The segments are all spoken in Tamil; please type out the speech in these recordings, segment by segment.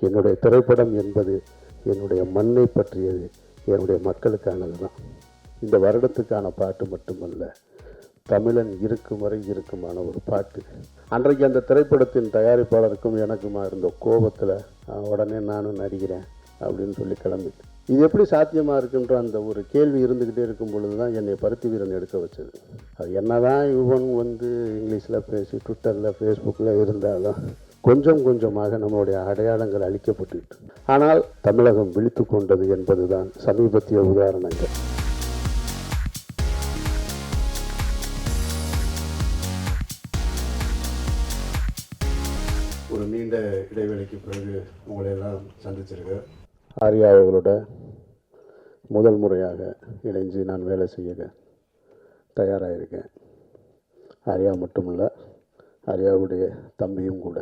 என்னுடைய திரைப்படம் என்பது என்னுடைய மண்ணை பற்றியது, என்னுடைய மக்களுக்கானது தான். இந்த வருடத்துக்கான பாட்டு மட்டுமல்ல, தமிழன் இருக்கும் வரை இருக்குமான ஒரு பாட்டு. அன்றைக்கு அந்த திரைப்படத்தின் தயாரிப்பாளருக்கும் எனக்குமா இருந்த கோபத்தில் உடனே நானும் நடிக்கிறேன் அப்படின்னு சொல்லி கிளம்பிட்டேன். இது எப்படி சாத்தியமாக இருக்குன்ற அந்த ஒரு கேள்வி இருந்துக்கிட்டே இருக்கும் பொழுது தான் என்னை பருத்தி வீரன் எடுக்க வச்சது. அது என்ன தான் இவன் இங்கிலீஷில் பேசி ட்விட்டரில் ஃபேஸ்புக்கில் இருந்தாலும் கொஞ்சம் கொஞ்சமாக நம்மளுடைய அடையாளங்கள் அளிக்கப்பட்டுவிட்டு, ஆனால் தமிழகம் விழித்து கொண்டது என்பதுதான் சமீபத்திய உதாரணங்கள். ஒரு நீண்ட இடைவெளிக்கு பிறகு உங்களை எல்லாம் சந்திச்சிருக்கேன். ஆர்யா அவர்களோட முதல் முறையாக இணைஞ்சு நான் வேலை செய்ய தயாராக இருக்கேன். ஆர்யா மட்டுமல்ல, ஆர்யாவுடைய தம்பியும் கூட.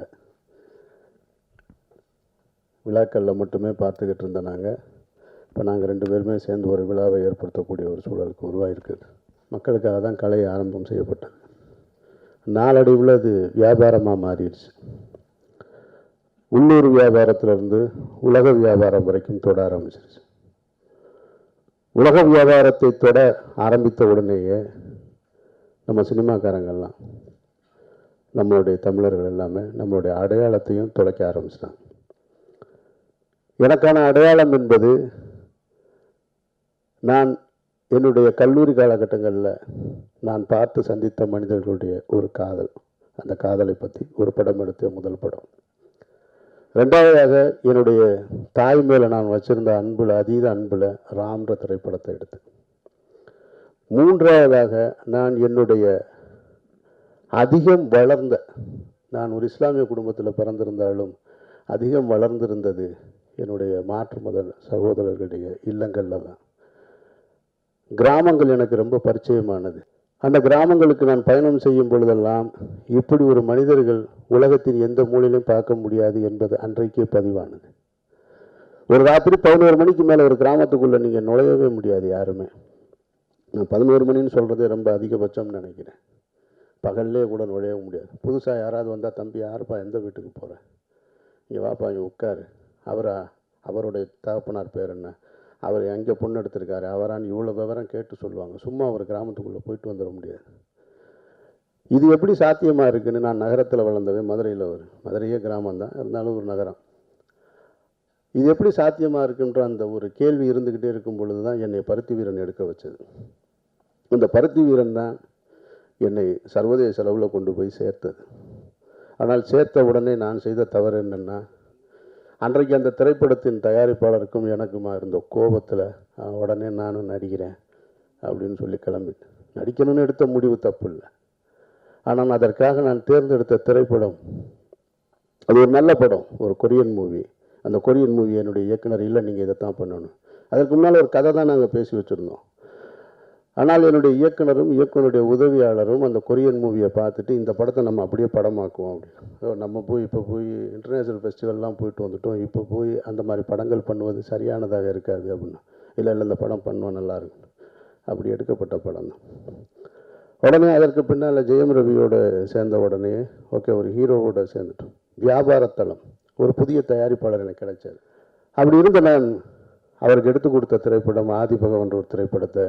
விழாக்களில் மட்டுமே பார்த்துக்கிட்டு இருந்த நாங்கள் இப்போ நாங்கள் 2 பேருமே சேர்ந்து ஒரு விழாவை ஏற்படுத்தக்கூடிய ஒரு சூழலுக்கு உருவாகிருக்குது. மக்களுக்காக தான் கலை ஆரம்பம் செய்யப்பட்டது. நாளடைவில் அது வியாபாரமாக மாறிடுச்சு. உள்ளூர் வியாபாரத்திலிருந்து உலக வியாபாரம் வரைக்கும் தொட ஆரம்பிச்சிருச்சு. உலக வியாபாரத்தை தொட ஆரம்பித்த உடனேயே நம்ம சினிமாக்காரங்கள்லாம், நம்மளுடைய தமிழர்கள் எல்லாமே நம்மளுடைய அடையாளத்தையும் தொலைக்க ஆரம்பிச்சிட்டாங்க. எனக்கான அடையாளம் என்பது நான் என்னுடைய கல்லூரி காலகட்டங்களில் நான் பார்த்து சந்தித்த மனிதர்களுடைய ஒரு காதல். அந்த காதலை பற்றி ஒரு படம் எடுத்த முதல் படம். 2வதாக என்னுடைய தாய் மேலே நான் வச்சுருந்த அன்பில், அதீத அன்பில் ராம்ன்ற திரைப்படத்தை எடுத்தேன். 3வதாக நான் என்னுடைய அதிகம் வளர்ந்த, நான் ஒரு இஸ்லாமிய குடும்பத்தில் பிறந்திருந்தாலும் அதிகம் வளர்ந்திருந்தது என்னுடைய மாற்று மத சகோதரர்களுடைய இல்லங்களில் தான். கிராமங்கள் எனக்கு ரொம்ப பரிச்சயமானது. அந்த கிராமங்களுக்கு நான் பயணம் செய்யும் பொழுதெல்லாம் இப்படி ஒரு மனிதர்கள் உலகத்தின் எந்த மூலையிலும் பார்க்க முடியாது என்பது அன்றைக்கே பதிவானது. ஒரு ராத்திரி 11 மணிக்கு மேலே ஒரு கிராமத்துக்குள்ளே நீங்கள் நுழையவே முடியாது யாருமே. நான் 11 மணின்னு சொல்கிறதே ரொம்ப அதிகபட்சம்னு நினைக்கிறேன். பகல்லே கூட நுழைய முடியாது. புதுசாக யாராவது வந்தால், தம்பி யாருப்பா, எந்த வீட்டுக்கு போகிறேன், இங்கே வாப்பா, இங்கே உட்காரு, அவருடைய தகப்பனார் பேர் என்ன, அவர் எங்கே பொண்ணு எடுத்திருக்காரு, அவரான்னு இவ்வளோ விவரம் கேட்டு சொல்லுவாங்க. சும்மா ஒரு கிராமத்துக்குள்ளே போயிட்டு வந்துட முடியாது. இது எப்படி சாத்தியமாக இருக்குன்னு, நான் நகரத்தில் வளர்ந்தவன், மதுரையே கிராமம்தான், இருந்தாலும் ஒரு நகரம். இது எப்படி சாத்தியமாக இருக்குன்ற அந்த ஒரு கேள்வி இருந்துக்கிட்டே இருக்கும் பொழுது தான் என்னை பருத்தி வீரன் எடுக்க வச்சது. இந்த பருத்தி வீரன் தான் என்னை சர்வதேச அளவில் கொண்டு போய் சேர்த்தது. ஆனால் சேர்த்த உடனே நான் செய்த தவறு என்னென்னா, அன்றைக்கு அந்த திரைப்படத்தின் தயாரிப்பாளருக்கும் எனக்குமா இருந்த கோபத்தில் உடனே நானும் நடிக்கிறேன் அப்படின்னு சொல்லி கிளம்பிட்டேன். நடிக்கணும்னு எடுத்த முடிவு தப்பு இல்லை. ஆனால் அதற்காக நான் தேர்ந்தெடுத்த திரைப்படம் அது ஒரு நல்ல படம், ஒரு கொரியன் மூவி. அந்த கொரியன் மூவி என்னுடைய இயக்குனர், இல்லை நீங்கள் இதை தான் பண்ணணும். அதற்கு முன்னால் ஒரு கதை தான் நாங்கள் பேசி வச்சுருந்தோம். ஆனால் என்னுடைய இயக்குனரும் இயக்குனருடைய உதவியாளரும் அந்த கொரியன் மூவியை பார்த்துட்டு, இந்த படத்தை நம்ம அப்படியே படமாக்குவோம் அப்படின்னு. நம்ம இப்போ போய் இன்டர்நேஷ்னல் ஃபெஸ்டிவல்லாம் போயிட்டு வந்துட்டோம், இப்போ போய் அந்த மாதிரி படங்கள் பண்ணுவது சரியானதாக இருக்காது அப்படின்னா, இல்லை இந்த படம் பண்ணுவோம், நல்லாயிருக்கும். அப்படி எடுக்கப்பட்ட படம் தான். உடனே அதற்கு பின்னால் ஜெயம் ரவியோடு சேர்ந்த உடனே ஓகே, ஒரு ஹீரோவோடு சேர்ந்துட்டோம். வியாபாரத்தளம், ஒரு புதிய தயாரிப்பாளர் எனக்கு கிடைச்சார். அப்படி இருந்த நான் அவருக்கு எடுத்து கொடுத்த திரைப்படம் ஆதிபகவன்ற ஒரு திரைப்படத்தை,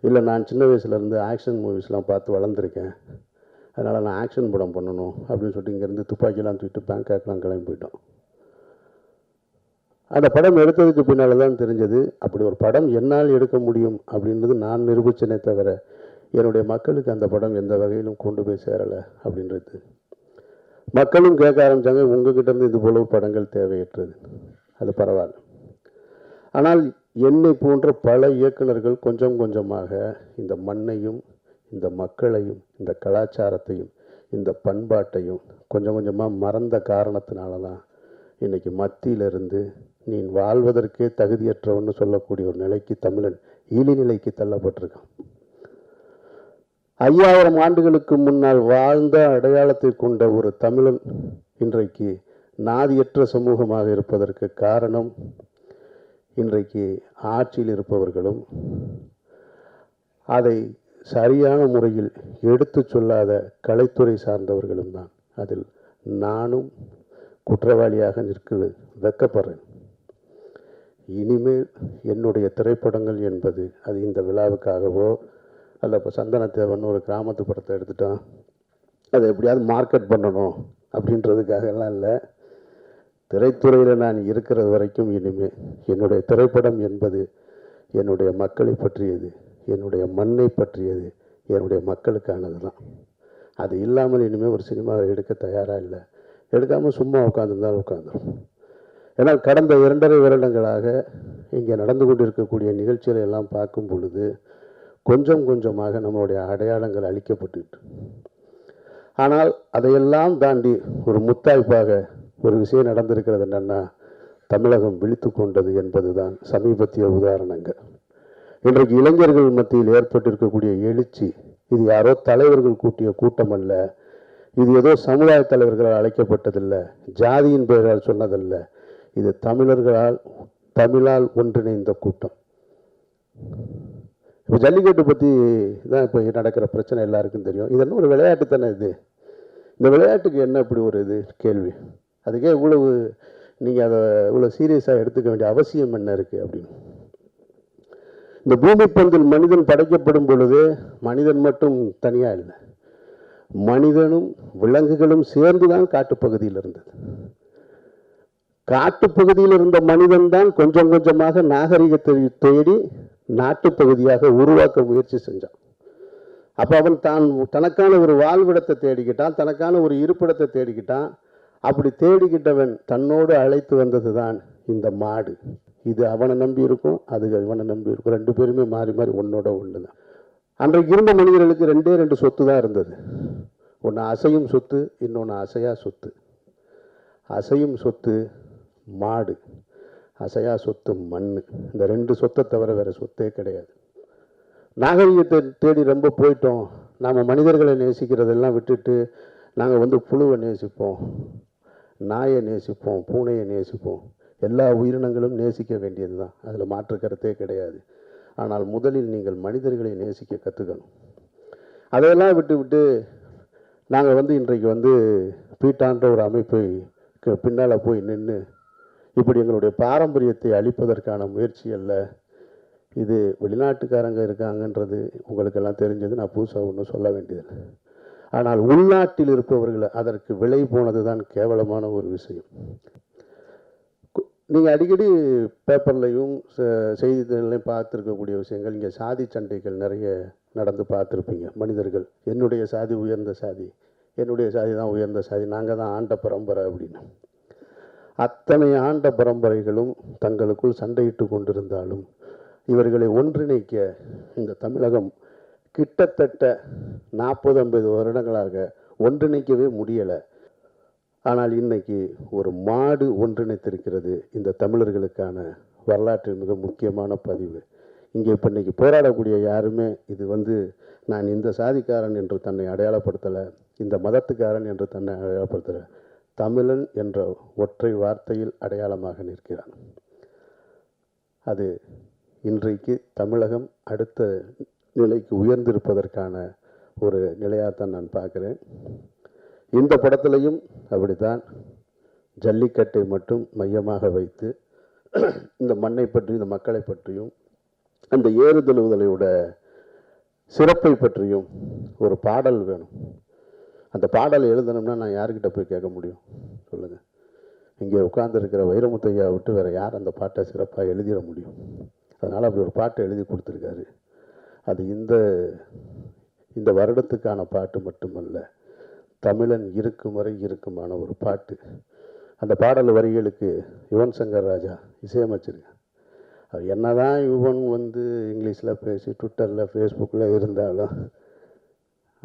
இல்லை நான் சின்ன வயசுலேருந்து ஆக்ஷன் மூவிஸ்லாம் பார்த்து வளர்ந்துருக்கேன், அதனால் நான் ஆக்ஷன் படம் பண்ணணும் அப்படின்னு சொல்லிட்டு இங்கேருந்து துப்பாக்கிலாம் தூக்கிட்டு பேங்காக்லாம் கிளம்பி போயிட்டோம். அந்த படம் எடுத்ததுக்கு பின்னால் தான் தெரிஞ்சது, அப்படி ஒரு படம் என்னால் எடுக்க முடியும் அப்படின்றது நான் நிரூபித்தனே தவிர என்னுடைய மக்களுக்கு அந்த படம் எந்த வகையிலும் கொண்டு போய் சேரலை அப்படின்றது. மக்களும் கேட்க ஆரம்பித்தாங்க, உங்ககிட்டேருந்து இது போல படங்கள் தேவையற்றது. அது பரவாயில்ல. ஆனால் என்னை போன்ற பல இயக்குநர்கள் கொஞ்சம் கொஞ்சமாக இந்த மண்ணையும், இந்த மக்களையும், இந்த கலாச்சாரத்தையும், இந்த பண்பாட்டையும் கொஞ்சம் கொஞ்சமாக மறந்த காரணத்தினால தான் இன்றைக்கி மத்தியிலிருந்து நீ வாழ்வதற்கே தகுதியற்றவன்னு சொல்லக்கூடிய ஒரு நிலைக்கு தமிழன் இழிநிலைக்கு தள்ளப்பட்டிருக்கான். 5000 ஆண்டுகளுக்கு முன்னால் வாழ்ந்த அடையாளத்தை கொண்ட ஒரு தமிழன் இன்றைக்கு நாதியற்ற சமூகமாக இருப்பதற்கு காரணம் இன்றைக்கு ஆட்சியில் இருப்பவர்களும் அதை சரியான முறையில் எடுத்து சொல்லாத கலைத்துறை சார்ந்தவர்களும் தான். அதில் நானும் குற்றவாளியாக நிற்க வெட்கப்படுறேன். இனிமேல் என்னுடைய திரைப்படங்கள் என்பது அது இந்த விழாவுக்காகவோ அல்ல இப்போ சந்தனத்தேவன் ஒரு கிராமத்து படத்தை எடுத்துட்டான் அதை எப்படியாவது மார்க்கெட் பண்ணணும் அப்படின்றதுக்காகலாம் இல்லை. திரைத்துறையில் நான் இருக்கிறது வரைக்கும் இனிமேல் என்னுடைய திரைப்படம் என்பது என்னுடைய மக்களை பற்றியது, என்னுடைய மண்ணை பற்றியது, என்னுடைய மக்களுக்கானது தான். அது இல்லாமல் இனிமேல் ஒரு சினிமாவை எடுக்க தயாராக இல்லை. எடுக்காமல் சும்மா உட்காந்துருந்தாலும் உட்காந்துரும். ஏன்னா கடந்த 2.5 வருடங்களாக இங்கே நடந்து கொண்டிருக்கக்கூடிய நிகழ்ச்சிகளை எல்லாம் பார்க்கும் பொழுது கொஞ்சம் கொஞ்சமாக நம்மளுடைய அடையாளங்கள் அழிக்கப்பட்டுட்டு, ஆனால் அதையெல்லாம் தாண்டி ஒரு முத்தாய்ப்பாக ஒரு விஷயம் நடந்திருக்கிறது. என்னென்னா தமிழகம் விழித்து கொண்டது என்பது தான் சமீபத்திய உதாரணங்கள். இன்றைக்கு இளைஞர்கள் மத்தியில் ஏற்பட்டிருக்கக்கூடிய எழுச்சி இது யாரோ தலைவர்கள் கூட்டிய கூட்டம் அல்ல, இது ஏதோ சமுதாய தலைவர்களால் அழைக்கப்பட்டதில்லை, ஜாதியின் பெயரால் சொன்னதல்ல, இது தமிழால் ஒன்றிணைந்த கூட்டம். இப்போ ஜல்லிக்கட்டு பற்றி தான் இப்போ நடக்கிற பிரச்சனை எல்லாருக்கும் தெரியும். இது என்ன ஒரு விளையாட்டு தானே இது? இந்த விளையாட்டுக்கு என்ன இப்படி ஒரு இது கேள்வி? அதுக்கே இவ்வளவு நீங்கள் அதை இவ்வளோ சீரியஸாக எடுத்துக்க வேண்டிய அவசியம் என்ன இருக்குது அப்படின்னு. இந்த பூமி பந்தில் மனிதன் படைக்கப்படும் பொழுது மனிதன் மட்டும் தனியாக இல்லை, மனிதனும் விலங்குகளும் சேர்ந்து தான் காட்டுப்பகுதியில் இருந்தது. காட்டுப்பகுதியில் இருந்த மனிதன் தான் கொஞ்சம் கொஞ்சமாக நாகரிகத்தை தேடி நாட்டுப்பகுதியாக உருவாக்க முயற்சி செஞ்சான். அப்போ அவன் தனக்கான ஒரு வாழ்விடத்தை தேடிக்கிட்டான், தனக்கான ஒரு இருப்பிடத்தை தேடிக்கிட்டான். அப்படி தேடிக்கிட்டவன் தன்னோடு அழைத்து வந்தது தான் இந்த மாடு. இது அவனை நம்பி இருக்கும், அது இவனை நம்பி இருக்கும். 2 பேருமே மாறி மாறி ஒன்னோட ஒன்று தான். அன்றைக்கு இருந்த மனிதர்களுக்கு 2 சொத்து தான் இருந்தது. ஒன்று அசையும் சொத்து, இன்னொன்று அசையா சொத்து. அசையும் சொத்து மாடு, அசையா சொத்து மண். இந்த 2 சொத்தை தவிர வேறு சொத்தே கிடையாது. நாகரிகத்தை தேடி ரொம்ப போயிட்டோம். நாம் மனிதர்களை நேசிக்கிறதெல்லாம் விட்டுட்டு நாங்கள் புழுவை நேசிப்போம், நாயை நேசிப்போம், பூனையை நேசிப்போம். எல்லா உயிரினங்களும் நேசிக்க வேண்டியது தான், அதில் மாற்று கருத்தே கிடையாது. ஆனால் முதலில் நீங்கள் மனிதர்களை நேசிக்க கற்றுக்கணும். அதையெல்லாம் விட்டு நாங்கள் இன்றைக்கு பீட்டான்ற ஒரு அமைப்பை பின்னால் போய் நின்று இப்படி எங்களுடைய பாரம்பரியத்தை அழிப்பதற்கான முயற்சி அல்ல. இது வெளிநாட்டுக்காரங்க இருக்காங்கன்றது உங்களுக்கெல்லாம் தெரிஞ்சது, நான் புதுசாக ஒன்றும் சொல்ல வேண்டியதில்லை. ஆனால் உள்நாட்டில் இருப்பவர்கள் அதற்கு விலை போனது தான் கேவலமான ஒரு விஷயம். நீங்கள் அடிக்கடி பேப்பர்லையும் செய்திகளையும் பார்த்துருக்கக்கூடிய விஷயங்கள், இங்கே சாதி சண்டைகள் நிறைய நடந்து பார்த்துருப்பீங்க. மனிதர்கள் என்னுடைய சாதி உயர்ந்த சாதி, என்னுடைய சாதி தான் உயர்ந்த சாதி, நாங்கள் தான் ஆண்ட பரம்பரை அப்படின்னு. அத்தனை ஆண்ட பரம்பரைகளும் தங்களுக்குள் சண்டையிட்டு கொண்டிருந்தாலும் இவர்களை ஒன்றிணைக்க இந்த தமிழகம் கிட்டத்தட்ட 40-50 வருடங்களாக ஒன்றிணைக்கவே முடியலை. ஆனால் இன்னைக்கு ஒரு மாடு ஒன்றிணைத்திருக்கிறது. இந்த தமிழர்களுக்கான வரலாற்றில் மிக முக்கியமான பதிவு. இங்கே இப்போ இன்றைக்கி போராடக்கூடிய யாருமே இது நான் இந்த சாதிக்காரன் என்று தன்னை அடையாளப்படுத்தலை, இந்த மதத்துக்காரன் என்று தன்னை அடையாளப்படுத்தலை, தமிழன் என்ற ஒற்றை வார்த்தையில் அடையாளமாக நிற்கிறான். அது இன்றைக்கு தமிழகம் அடுத்த நிலைக்கு உயர்ந்திருப்பதற்கான ஒரு நிலையாகத்தான் நான் பார்க்குறேன். இந்த படத்திலையும் அப்படித்தான் ஜல்லிக்கட்டை மட்டும் மையமாக வைத்து இந்த மண்ணை பற்றியும் இந்த மக்களை பற்றியும் அந்த ஏறுதழுவுதலையோட சிறப்பை பற்றியும் ஒரு பாடல் வேணும். அந்த பாடலை எழுதணும்னா நான் யாருக்கிட்ட போய் கேட்க முடியும் சொல்லுங்கள்? இங்கே உட்கார்ந்துருக்கிற வைரமுத்தையா விட்டு வேறு யார் அந்த பாட்டை சிறப்பாக எழுதிட முடியும்? அதனால் அப்படி ஒரு பாட்டை எழுதி கொடுத்துருக்காரு. அது இந்த வருடத்துக்கான பாட்டு மட்டுமல்ல, தமிழன் இருக்கும் வரை இருக்குமான ஒரு பாட்டு. அந்த பாடல் வரிகளுக்கு யுவன் சங்கர் ராஜா இசையமைச்சிருக்கேன். அவர் என்ன தான் யுவன் இங்கிலீஷில் பேசி ட்விட்டரில் ஃபேஸ்புக்கில் இருந்தாலும்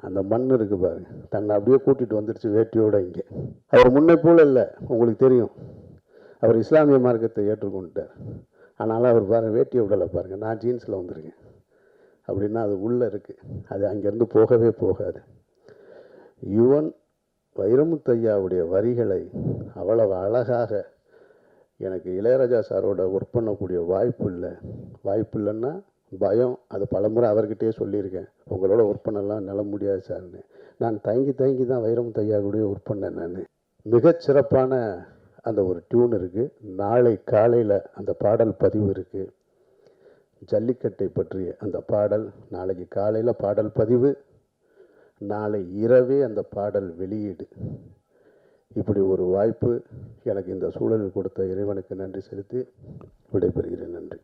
அந்த மண் இருக்குது பாருங்க, தன்னை அப்படியே கூட்டிகிட்டு வந்துடுச்சு வேட்டியோடு. இங்கே அவர் முன்னை போல் இல்லை, உங்களுக்கு தெரியும். அவர் இஸ்லாமிய மார்க்கத்தை ஏற்றுக்கொண்டுட்டார். ஆனாலும் அவர் பாருங்கள் வேட்டியை விடலை பாருங்கள், நான் ஜீன்ஸில் வந்திருக்கேன் அப்படின்னா அது உள்ளே இருக்குது, அது அங்கேருந்து போகவே போகாது. யுவன் வைரமுத்தையாவுடைய வரிகளை அவ்வளவு அழகாக எனக்கு இளையராஜா சாரோட ஒர்க் பண்ணக்கூடிய வாய்ப்பு இல்லைன்னா பயம். அது பலமுறை அவர்கிட்டயே சொல்லியிருக்கேன், உங்களோட ஒர்க் பண்ணலாம் என்னால் முடியாது சார்னு. நான் தயங்கி தான் வைரமுத்தையா கூட ஒர்க் பண்ணேன். நான் மிகச் சிறப்பான அந்த ஒரு டியூன் இருக்குது. நாளை காலையில் அந்த பாடல் பதிவு இருக்குது. ஜல்லிக்கட்டை பற்றிய அந்த பாடல் நாளைக்கு காலையில் பாடல் பதிவு, நாளை இரவே அந்த பாடல் வெளியீடு. இப்படி ஒரு வாய்ப்பு எனக்கு இந்த சூழலில் கொடுத்த இறைவனுக்கு நன்றி செலுத்தி விடைபெறுகிறேன். நன்றி.